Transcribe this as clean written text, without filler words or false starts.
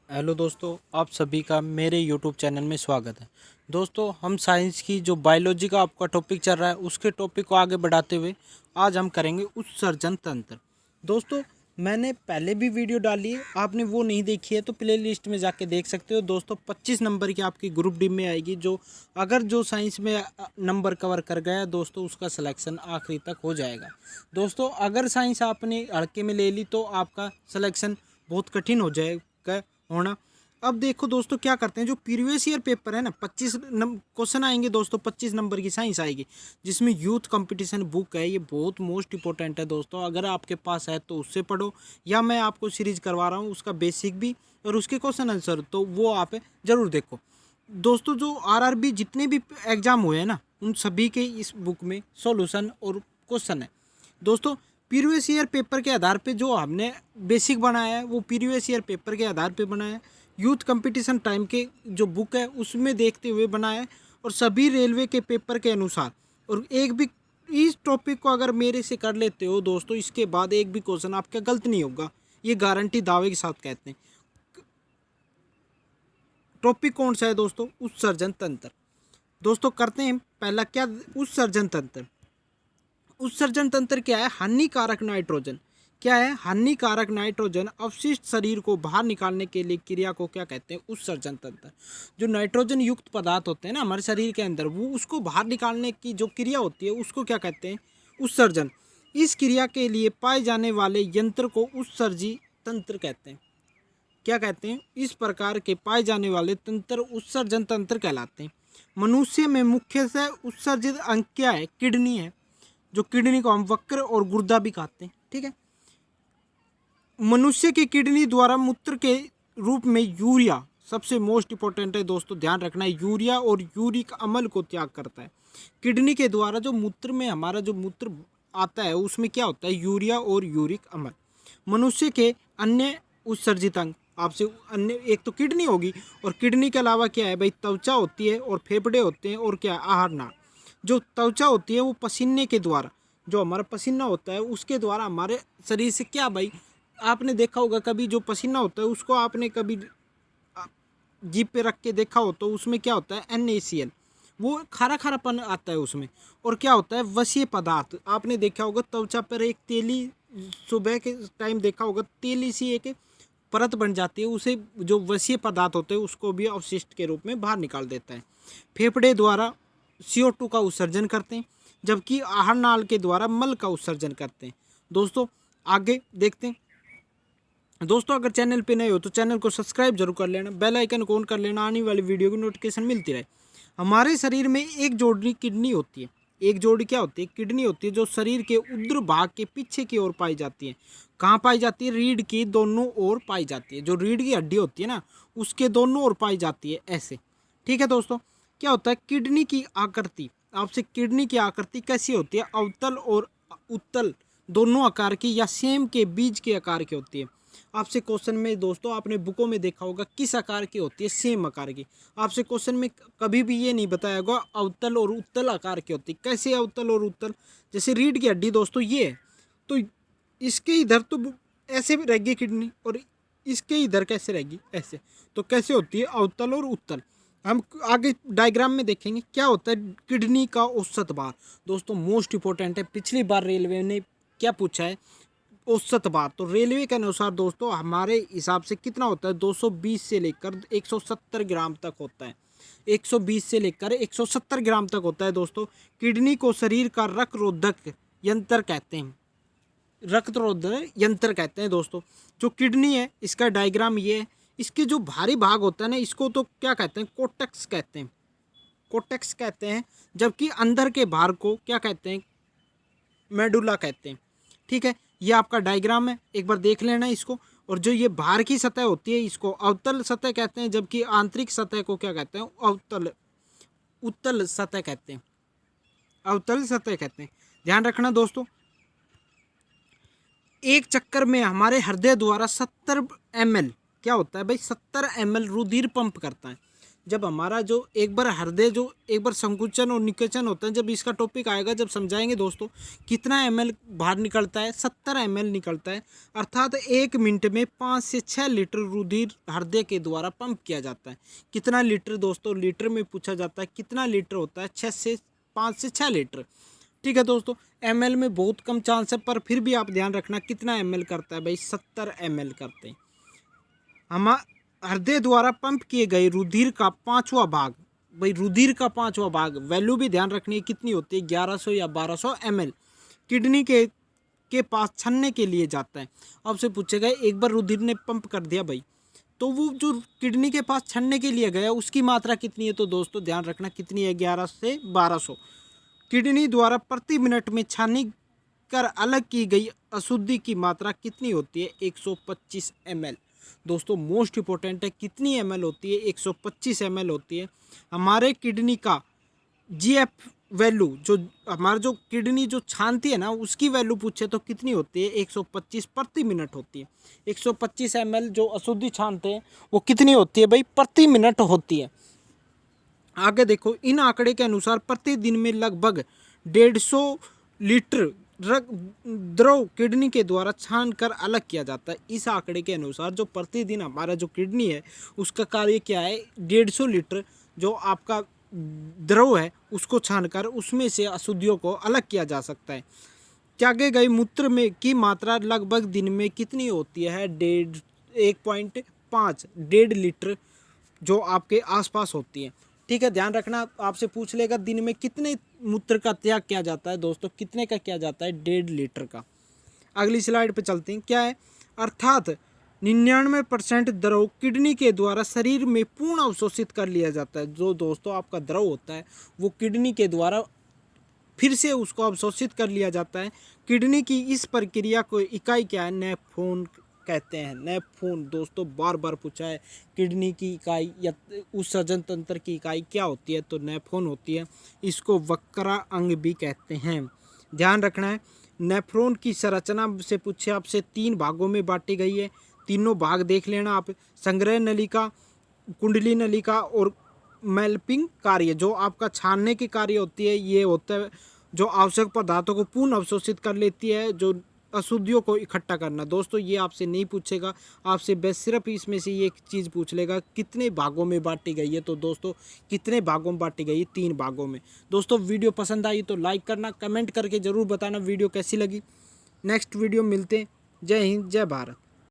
Hello दोस्तों, आप सभी का मेरे यूट्यूब चैनल में स्वागत है। दोस्तों, हम साइंस की जो बायोलॉजी का आपका टॉपिक चल रहा है उसके टॉपिक को आगे बढ़ाते हुए आज हम करेंगे उत्सर्जन तंत्र। दोस्तों, मैंने पहले भी वीडियो डाली है, आपने वो नहीं देखी है तो प्ले लिस्ट में जाके देख सकते हो। दोस्तों, 25 नंबर की आपकी ग्रुप डी में आएगी। जो साइंस में नंबर कवर कर गया दोस्तों, उसका सिलेक्शन आखिरी तक हो जाएगा। दोस्तों, अगर साइंस आपने हल्के में ले ली तो आपका सिलेक्शन बहुत कठिन हो जाएगा होना। अब देखो दोस्तों, क्या करते हैं, जो प्रीवियस ईयर पेपर है ना, 25 क्वेश्चन आएंगे दोस्तों, 25 नंबर की साइंस आएगी, जिसमें यूथ कंपटीशन बुक है। ये बहुत मोस्ट इंपॉर्टेंट है दोस्तों, अगर आपके पास है तो उससे पढ़ो, या मैं आपको सीरीज करवा रहा हूँ उसका बेसिक भी और उसके क्वेश्चन आंसर, तो वो आप जरूर देखो। दोस्तों, जो आरआरबी जितने भी एग्जाम हुए हैं ना, उन सभी के इस बुक में सॉल्यूशन और क्वेश्चन है। दोस्तों, प्रीवियस ईयर पेपर के आधार पे जो हमने बेसिक बनाया है वो प्रीवियस ईयर पेपर के आधार पे बनाया है। यूथ कंपटीशन टाइम के जो बुक है उसमें देखते हुए बनाया है, और सभी रेलवे के पेपर के अनुसार। और एक भी इस टॉपिक को अगर मेरे से कर लेते हो दोस्तों, इसके बाद एक भी क्वेश्चन आपका गलत नहीं होगा, ये गारंटी दावे के साथ कहते हैं। टॉपिक कौन सा है दोस्तों? उत्सर्जन तंत्र। दोस्तों, करते हैं पहला क्या, उत्सर्जन तंत्र। उत्सर्जन तंत्र क्या है? हानिकारक नाइट्रोजन। क्या है? हानिकारक नाइट्रोजन अवशिष्ट शरीर को बाहर निकालने के लिए क्रिया को क्या कहते हैं? उत्सर्जन तंत्र। जो नाइट्रोजन युक्त पदार्थ होते हैं ना हमारे शरीर के अंदर, वो उसको बाहर निकालने की जो क्रिया होती है उसको क्या कहते हैं? उत्सर्जन। इस क्रिया के लिए पाए जाने वाले यंत्र को उत्सर्जी तंत्र कहते हैं। क्या कहते हैं? इस प्रकार के पाए जाने वाले तंत्र उत्सर्जन तंत्र कहलाते हैं। मनुष्य में मुख्यतः उत्सर्जित अंग क्या है? किडनी है, जो किडनी को हम वक्र और गुर्दा भी कहते हैं। ठीक है। मनुष्य की किडनी द्वारा मूत्र के रूप में यूरिया, सबसे मोस्ट इंपॉर्टेंट है दोस्तों, ध्यान रखना है, यूरिया और यूरिक अम्ल को त्याग करता है। किडनी के द्वारा जो मूत्र में हमारा जो मूत्र आता है उसमें क्या होता है? यूरिया और यूरिक अम्ल। मनुष्य के अन्य उत्सर्जित अंग, आपसे अन्य एक तो किडनी होगी, और किडनी के अलावा क्या है भाई? त्वचा होती है और फेफड़े होते हैं, और क्या? आहार नाल। जो त्वचा होती है वो पसीने के द्वारा, जो हमारा पसीना होता है उसके द्वारा हमारे शरीर से क्या भाई, आपने देखा होगा कभी, जो पसीना होता है उसको आपने कभी जीप पे रख के देखा हो तो उसमें क्या होता है? NaCl, वो खारा खारापन आता है उसमें। और क्या होता है? वसीय पदार्थ, आपने देखा होगा त्वचा पर एक तेली, सुबह के टाइम देखा होगा, तेली सी एक परत बन जाती है, उसे जो वसीय पदार्थ होते हैं उसको भी अवशिष्ट के रूप में बाहर निकाल देता है। फेफड़े द्वारा CO2 का उत्सर्जन करते हैं, जबकि आहार नाल के द्वारा मल का उत्सर्जन करते हैं। दोस्तों, आगे देखते हैं। दोस्तों, अगर चैनल पे नए हो तो चैनल को सब्सक्राइब जरूर कर लेना, बेल आइकन को ऑन कर लेना, आने वाली वीडियो की नोटिफिकेशन मिलती रहे। हमारे शरीर में एक जोड़ी किडनी होती है। एक जोड़ी क्या होती है? किडनी होती है, जो शरीर के उग्र भाग के पीछे की ओर पाई जाती है। कहाँ पाई जाती है? रीढ़ की दोनों ओर पाई जाती है। जो रीढ़ की हड्डी होती है ना, उसके दोनों ओर पाई जाती है, ऐसे। ठीक है दोस्तों, क्या होता है? किडनी की आकृति, आपसे किडनी की आकृति कैसी होती है? अवतल और उत्तल दोनों आकार की, या सेम के बीज के आकार की होती है। आपसे क्वेश्चन में दोस्तों, आपने बुकों में देखा होगा किस आकार की होती है? सेम आकार की। आपसे क्वेश्चन में कभी भी ये नहीं बताया होगा अवतल और उत्तल आकार की होती है। कैसे अवतल और उत्तल? जैसे रीढ़ की हड्डी दोस्तों ये है, तो इसके इधर तो ऐसे भी रहेगी किडनी, और इसके इधर कैसे रहेगी? ऐसे। तो कैसे होती है? अवतल और उत्तल। हम आगे डायग्राम में देखेंगे क्या होता है किडनी का औसत भार। दोस्तों, मोस्ट इंपॉर्टेंट है, पिछली बार रेलवे ने क्या पूछा है? औसत भार। तो रेलवे के अनुसार दोस्तों हमारे हिसाब से कितना होता है? 220 से लेकर 170 ग्राम तक होता है। 120 से लेकर 170 ग्राम तक होता है दोस्तों। किडनी को शरीर का रक्त रोधक यंत्र कहते हैं। रक्त रोधक यंत्र कहते हैं दोस्तों। जो किडनी है, इसका डायग्राम ये है। इसके जो भारी भाग होता है ना, इसको तो क्या कहते हैं? कोटेक्स कहते हैं। कोटेक्स कहते हैं। जबकि अंदर के भार को क्या कहते हैं? मेडुला कहते हैं। ठीक है, ये आपका डायग्राम है, एक बार देख लेना इसको। और जो ये बाहर की सतह होती है इसको अवतल सतह कहते हैं, जबकि आंतरिक सतह को क्या कहते हैं? अवतल उत्तल सतह कहते हैं। अवतल सतह कहते हैं। ध्यान रखना दोस्तों, एक चक्कर में हमारे हृदय द्वारा 70 ml क्या होता है भाई? 70 ml रुधिर पंप करता है। जब हमारा जो एक बार हृदय जो एक बार संकुचन और निकुंचन होता है, जब इसका टॉपिक आएगा, जब समझाएंगे दोस्तों कितना ml बाहर निकलता है, 70 ml निकलता है। अर्थात 1 मिनट में 5 से 6 लीटर रुधिर हृदय के द्वारा पंप किया जाता है। कितना लीटर दोस्तों, लीटर में पूछा जाता है कितना लीटर होता है, 5 से 6 लीटर। ठीक है दोस्तों, ml में बहुत कम चांस है, पर फिर भी आप ध्यान रखना कितना ml करता है भाई, 70 ml करते हैं। हम हृदय द्वारा पंप किए गए रुधिर का 5वां भाग, भाई रुधिर का 5वां भाग वैल्यू भी ध्यान रखनी है कितनी होती है, 1100 या 1200 ml किडनी के पास छानने के लिए जाता है। आपसे पूछेगा एक बार रुधिर ने पंप कर दिया भाई, तो वो जो किडनी के पास छानने के लिए गया उसकी मात्रा कितनी है, तो दोस्तों ध्यान रखना कितनी है, 11 से 1200। किडनी द्वारा प्रति मिनट में छानी कर अलग की गई अशुद्धि की मात्रा कितनी होती है, 125 ml। दोस्तों मोस्ट इंपॉर्टेंट है, कितनी ml होती है, 125 ml होती है। हमारे किडनी का जीएफ वैल्यू, जो हमारा जो किडनी जो छानती है ना, उसकी वैल्यू पूछे तो कितनी होती है, 125 प्रति मिनट होती है। 125 ml जो अशुद्धि छानते हैं वो कितनी होती है भाई, प्रति मिनट होती है। आगे देखो, इन आंकड़े के अनुसार प्रतिदिन में लगभग 150 लीटर द्रव किडनी के द्वारा छान कर अलग किया जाता है। इस आंकड़े के अनुसार जो प्रतिदिन हमारा जो किडनी है उसका कार्य क्या है, 150 लीटर जो आपका द्रव है उसको छानकर उसमें से अशुद्धियों को अलग किया जा सकता है। त्यागे गए मूत्र में की मात्रा लगभग दिन में कितनी होती है, 1.5 लीटर जो आपके आसपास होती है। ठीक है, ध्यान रखना, आपसे पूछ लेगा दिन में कितने मूत्र का त्याग किया जाता है, दोस्तों कितने का किया जाता है, 1.5 लीटर का। अगली स्लाइड पे चलते हैं, क्या है, अर्थात 99% द्रव किडनी के द्वारा शरीर में पूर्ण अवशोषित कर लिया जाता है। जो दोस्तों आपका द्रव होता है वो किडनी के द्वारा फिर से उसको अवशोषित कर लिया जाता है। किडनी की इस प्रक्रिया को इकाई क्या है, नेफ्रॉन कहते हैं। नेफ्रॉन दोस्तों बार बार पूछा है, किडनी की इकाई या उत्सर्जन तंत्र की इकाई क्या होती है, तो नेफ्रॉन होती है। इसको वक्रा अंग भी कहते हैं, ध्यान रखना है। नेफ्रॉन की संरचना से पूछे आपसे 3 भागों में बांटी गई है, तीनों भाग देख लेना आप, संग्रह नलिका, कुंडली नलिका और मैल्पिंग कार्य। जो आपका छानने की कार्य होती है ये होता है जो आवश्यक पदार्थों को पूर्ण अवशोषित कर लेती है, जो अशुद्धियों को इकट्ठा करना। दोस्तों ये आपसे नहीं पूछेगा, आपसे बस सिर्फ इसमें से ये एक चीज़ पूछ लेगा कितने भागों में बांटी गई है, तो दोस्तों कितने भागों में बांटी गई है, 3 भागों में। दोस्तों वीडियो पसंद आई तो लाइक करना, कमेंट करके ज़रूर बताना वीडियो कैसी लगी। नेक्स्ट वीडियो मिलते हैं। जय हिंद, जय भारत।